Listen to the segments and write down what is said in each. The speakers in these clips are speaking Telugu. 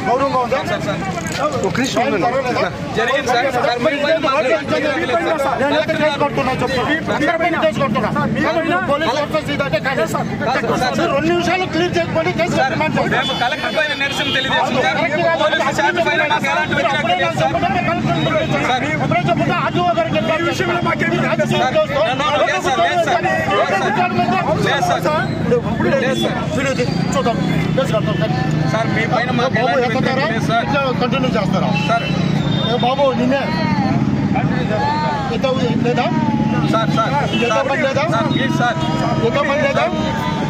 గౌరవంగా ఉందా జరిగింది సార్ 2 నిమిషాలు క్లియర్ చేయకపోతే కలెక్టర్ పైన నిరసన తెలియజేస్తున్నారు సార్ మీ పైన కంటిన్యూ చేస్తారా సార్ బాబు నిన్నే లేదా సార్ సార్ లేదా ప్లీజ్ సార్ లేదా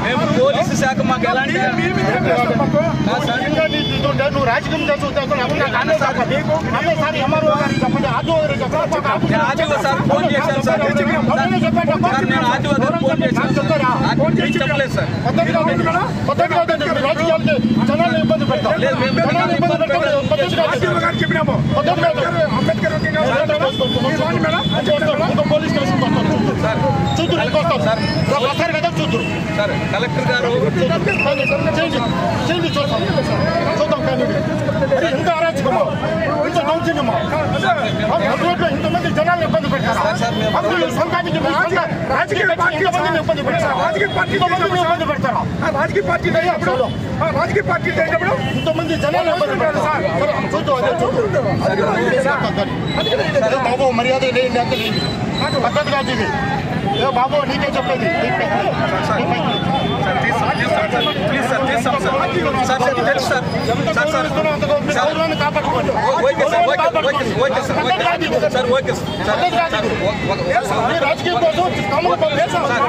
మేము పోలీసు శాఖ మాకు ఎలాంటి నువ్వు రాజకీయం చేస్తున్నావు సార్ ఎంఆర్ఓ గారికి చెప్పండి ఆర్టీఓ గారికి చెప్పండి సార్ ఫోన్ చేశాను సార్ నేను ఆర్టీఓ గారికి ఫోన్ చేశాను చెప్పలేదు సార్ రాజకీయాలకి జనాలు ఇబ్బంది పెడతాం పోలీస్ స్టేషన్ సార్ చూద్దరు సార్ వస్తారు కదా చూద్దరు సార్ కలెక్టర్ గారు చేయండి చూద్దాం కానీ ఇంత అరాచకమా ఇంత దౌర్జన్యమా ఇంతమంది జనాలు ఇబ్బంది పెట్టారు సంఘానికి రాజకీయ ఇబ్బంది పెడతారు రాజకీయ పార్టీ ఇంతమంది జనాలు ఇబ్బంది పెడతారు చూద్దాం బాబు మర్యాద లేని పద్ధతి కాదు ఇది బాబు నీకే చెప్పేది కాపాడుకోండి రాజకీయం కోసం మాకు విశ్వాసం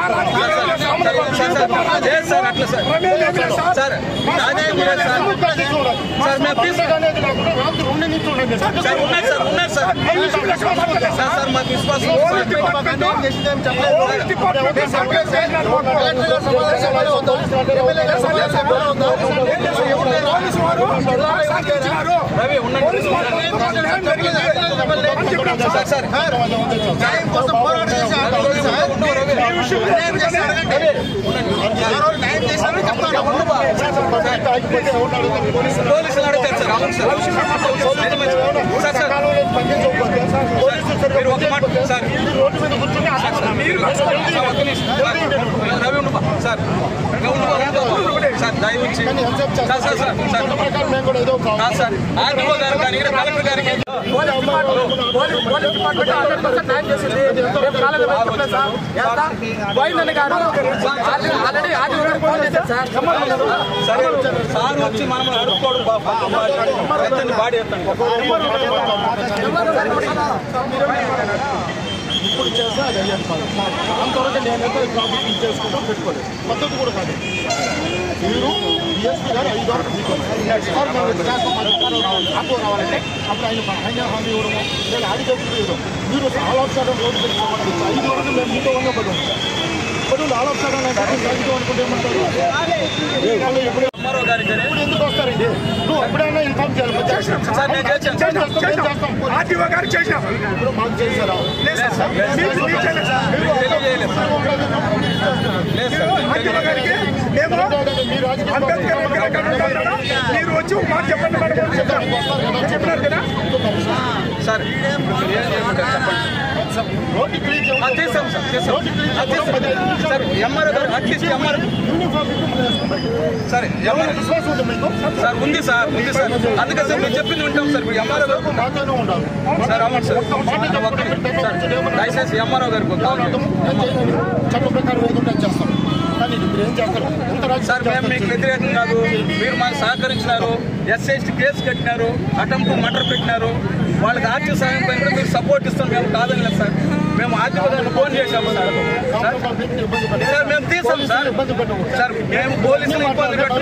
సార్ వచ్చి మనం అడుక్కోవడం బాడీ ఇప్పుడు చేస్తే అది అయ్యాను కాదు అంతవరకు నేనైతే ప్రాఫిట్ చేసుకుంటాం పెట్టుకోలేదు పద్ధతి కూడా కాదు మీరు డిఎస్పీ గారు 5 వరకు ఆటో రావాలంటే అప్పుడు ఆయన హామీ ఇవ్వడము లేదా అడిగేప్పుడు ఇవ్వడం మీరు ఆల్ ఆఫ్ సడన్ రోడ్డు పెట్టుకోవాలి 5 వరకు మేము మీతో ఉన్న పదం ఇప్పుడు ఆల్ ఆఫ్ సడన్ అనుకుంటే ఏమంటారు ఇప్పుడు ఎందుకు వస్తారండి నువ్వు ఎప్పుడైనా ఇన్ఫార్మ్ చేయాలి ఆర్టీఓ గారికి చేసినా ఇప్పుడు మాకు చేశారా మీరు వచ్చి మాకు చెప్పండి చెప్పినారు కదా sir road clean sir MRO గారు అట్లీస్ట్ ఎంఆర్ఓ సార్ ఎవరు విశ్వాసం ఉంది మీకు సార్ ఉంది సార్ అందుకని సార్ మీరు చెప్పింది ఉంటాం సార్ ఇప్పుడు ఎంఆర్ఓ గారు మాతోనే ఉండాలి సార్ అవును సార్ దయచేసి ఎంఆర్ఓ గారికి చట్ట ప్రకారం ఏదో చేస్తాం సార్ మేము మీకు వ్యతిరేకం కాదు, మీరు మాకు సహకరించినారు, SC/ST కేసు కట్టినారు, అటెంప్ట్ మర్డర్ పెట్టినారు, వాళ్ళకి ఆర్థిక సహాయం పైన కూడా మీరు సపోర్ట్ ఇస్తాం, మేము కాదనలేదు సార్. మేము ఆర్థిక ఫోన్ చేశాము సార్. సార్ మేము తీసాం సార్. సార్ మేము పోలీసులు ఇబ్బంది పెట్టాము,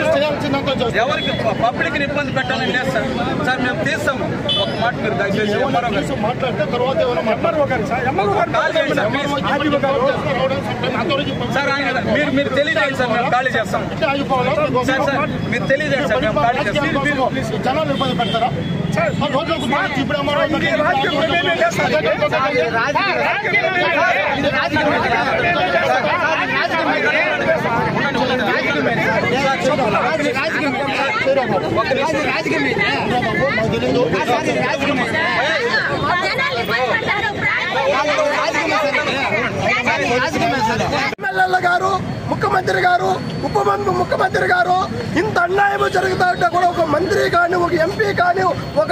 ఎవరికి పబ్లిక్ ని ఇబ్బంది పెట్టాలని లేదు సార్. సార్ మేము తీస్తాము. ఒక మాట మీరు దయచేసి సార్ ఆయన మీరు తెలియజేయండి సార్, మేము ఖాళీ చేస్తాం సార్. సార్ మీరు తెలియజేయండి సార్, మేము ఖాళీ చేస్తాం. జనాలు ఇబ్బంది పెడతారా? ఎమ్మెల్యేల గారు, ముఖ్యమంత్రి గారు, ఉప ముఖ్యమంత్రి గారు ఇంత అన్యాయం జరుగుతా ఉంటే కూడా ఒక మంత్రి కానీ, ఒక ఎంపీ కానీ, ఒక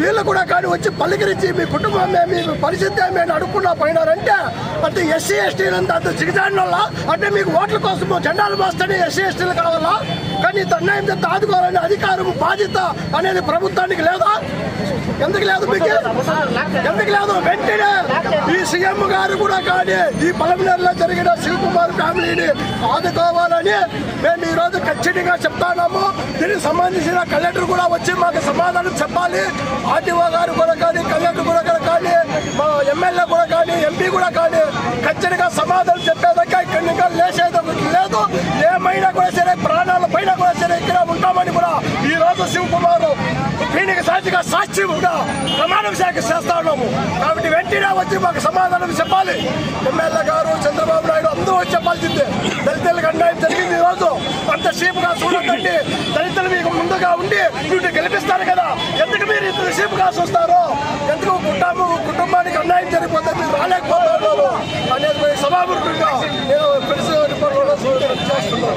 వీళ్ళు కూడా కానీ వచ్చి పలికిరించి మీ కుటుంబమే, మీ పరిస్థితి ఏమి అని అడుక్కున్నా పోయినారంటే అంటే SC/ST అంత జిగజాడిన వల్ల అంటే మీకు ఓట్ల కోసం జెండాలు మోస్తేనే SC/STలు కావాలా? కానీ ఇంత అన్యాయం చేస్తే ఆదుకోవాలనే అధికారం, బాధ్యత అనేది ప్రభుత్వానికి లేదా? ఎందుకు లేదు మీకు? ఎందుకు లేదు? వెంటనే ఈ సీఎం గారు కూడా కానీ ఈ పలమనేరులో జరిగిన శివకుమార్ ఫ్యామిలీని ఆదుకోవాలని మేము ఈ రోజు ఖచ్చితంగా చెప్తాము. దీనికి సంబంధించిన కలెక్టర్ కూడా వచ్చి మాకు సమాధానం చెప్పాలి. ఆర్టీఓ గారు కూడా కానీ, కలెక్టర్ కూడా కానీ, మా ఎమ్మెల్యే కూడా కానీ, ఎంపీ కూడా కానీ ఖచ్చితంగా సమాధానం చెప్పేదాకా ఇక్కడి నుంచి లేచేది లేదు. ఏమైనా కూడా సరే, ప్రాణాల పైన కూడా సరే ఇక్కడ ఉంటామని కూడా ఈ రోజు శివకుమార్ దీనికి సాక్షిగా సాక్షి ప్రమాణం చేస్తా ఉన్నాము. కాబట్టి వెంటనే వచ్చి మాకు సమాధానం చెప్పాలి. ఎమ్మెల్యే గారు, చంద్రబాబు నాయుడు అందరూ వచ్చి చెప్పాల్సిందే. దళితులకు అన్యాయం జరిగింది. ఈ రోజు అంత షీప్గా చూడకండి. దళితులు మీకు ముందుగా ఉండి వీటిని గెలిపిస్తారు కదా, ఎందుకు మీరు ఇంత షీప్గా చూస్తారు? ఎందుకు కుటుంబానికి అన్యాయం జరిగిపోతే మీరు రాలేకపోతున్నారు అనేది సభాముఖంగా నేను ప్రెస్ రిపోర్ట్లో చేస్తున్నాను.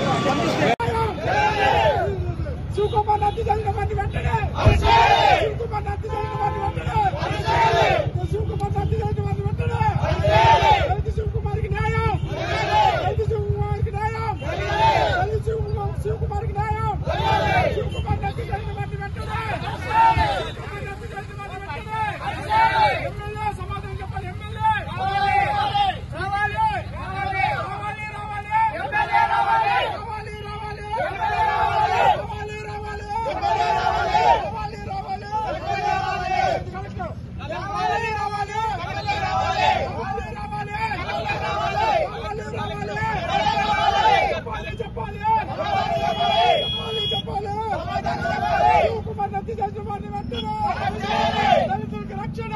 రక్షణ